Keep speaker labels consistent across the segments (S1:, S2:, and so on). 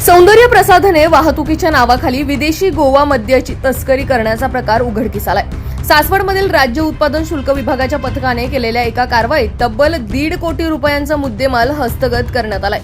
S1: सौंदर्य प्रसाधने वाहतुकीच्या नावाखाली विदेशी गोवा मद्याची तस्करी करण्याचा प्रकार उघडकीस आलाय। सासवडमधील राज्य उत्पादन शुल्क विभागाच्या पथकाने केलेल्या एका कारवाईत तब्बल 1.5 कोटी रुपयांचा मुद्देमाल हस्तगत करण्यात आलाय।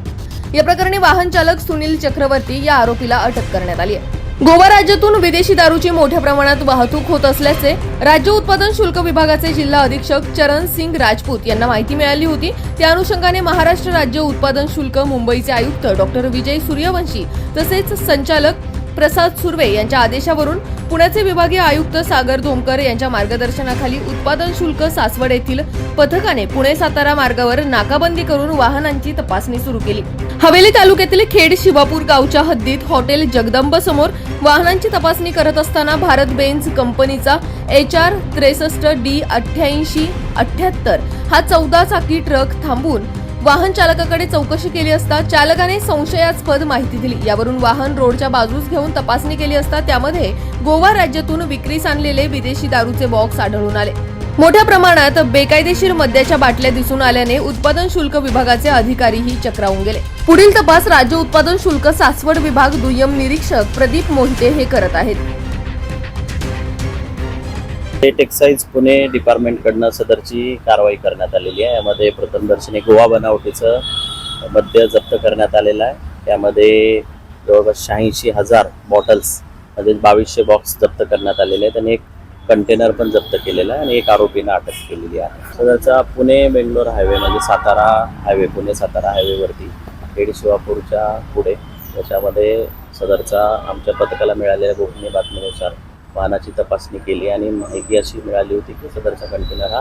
S1: या प्रकरणी वाहन चालक सुनील चक्रवर्ती या आरोपीला अटक करण्यात आली आहे। गोवा राज्यातून विदेशी दारूची मोठ्या प्रमाणात वाहतूक होत असल्याचे राज्य उत्पादन शुल्क विभागाचे जिल्हा अधीक्षक चरण सिंग राजपूत यांना माहिती मिळाली होती। त्या अनुषंगाने महाराष्ट्र राज्य उत्पादन शुल्क मुंबईचे आयुक्त डॉक्टर विजय सूर्यवंशी तसेच संचालक प्रसाद सुर्वे यांच्या आदेशावरून पुण्याचे विभागीय आयुक्त सागर धोमकर यांच्या मार्गदर्शनाखाली उत्पादन शुल्क सासवड येथील पथकाने पुणे सातारा मार्गावर नाकाबंदी करून वाहनांची तपासणी सुरू केली। हवेली तालुक्यातील खेड शिवापूर गावच्या हद्दीत हॉटेल जगदंब समोर वाहनांची तपासणी करत असताना भारत बेन्झ कंपनीचा HR 63D 8878 हा 14 चाकी ट्रक थांबवून वाहन चालकाकडे चौकशी केली असता चालकाने संशयास्पद माहिती दिली। यावरून वाहन रोडच्या बाजूस घेऊन तपासणी केली असता त्यामध्ये गोवा राज्यातून विक्रीस आणलेले विदेशी दारूचे बॉक्स आढळून आले। मोठ्या प्रमाणात बेकायदेशीर मद्याच्या बाटल्या दिसून आल्याने उत्पादन शुल्क विभागाचे अधिकारीही चक्रावून गेले। पुढील तपास राज्य उत्पादन शुल्क सासवड विभाग दुय्यम निरीक्षक प्रदीप मोहिते हे करत आहेत।
S2: एक्साइज पुणे डिपार्टमेंट कडनं सदरची कारवाई करण्यात आलेली आहे। यामध्ये प्रथमदर्शनी गोवा बनावटीचं मद्य जप्त करण्यात आलेलं आहे। त्यामध्ये जवळपास 86,000 बॉटल्स म्हणजे 2200 बॉक्स जप्त करण्यात आलेले आहेत आणि एक कंटेनर पण जप्त केलेला आहे आणि एक आरोपींना अटक केलेली आहे। सदरचा पुणे बेंगलोर हायवे म्हणजे सातारा हायवे पुणे सातारा हायवेवरती खेड शिवापूरच्या पुढे त्याच्यामध्ये सदरचा आमच्या पथकाला मिळालेल्या गोपनीय बातमीनुसार वाहनाची तपासणी केली आणि माहिती अशी मिळाली होती की सदरचा कंटेनर हा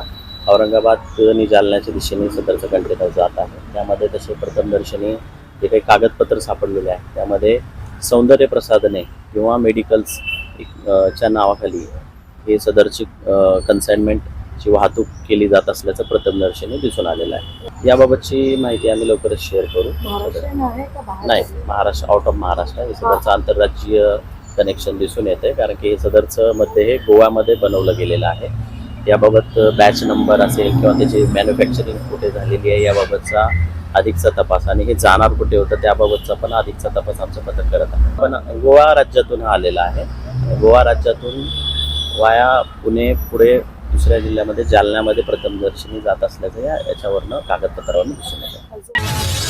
S2: औरंगाबाद आणि जालन्याच्या दिशेने सदरचा कंटेनर जात आहे। त्यामध्ये तसे प्रथमदर्शनी जे काही कागदपत्र सापडलेले आहे त्यामध्ये सौंदर्य प्रसाधने किंवा मेडिकल्स च्या नावाखाली हे सदरची कन्साइनमेंटची वाहतूक केली जात असल्याचं प्रथमदर्शनी दिसून आलेलं आहे। याबाबतची माहिती आम्ही लवकरच शेअर करू। नाही, महाराष्ट्र आउट ऑफ महाराष्ट्र हे सदरचं आंतरराज्यीय कनेक्शन दिसून येते कारण की सदरचं मध्ये हे गोव्यामध्ये बनवलं गेलेलं आहे। याबाबत बॅच नंबर असेल किंवा त्याची मॅन्युफॅक्चरिंग कुठे झालेली आहे याबाबतचा अधिकचा तपास आणि हे जाणार कुठे होतं त्याबाबतचा पण अधिकचा तपास आमचं पथक करत आहे। पण गोवा राज्यातून हा आलेला आहे। गोवा राज्यातून वाया पुणे पुढे दुसऱ्या जिल्ह्यामध्ये जालन्यामध्ये प्रथमदर्शनी जात असल्याचं याच्यावरनं कागदपत्रावरून दिसून येतं।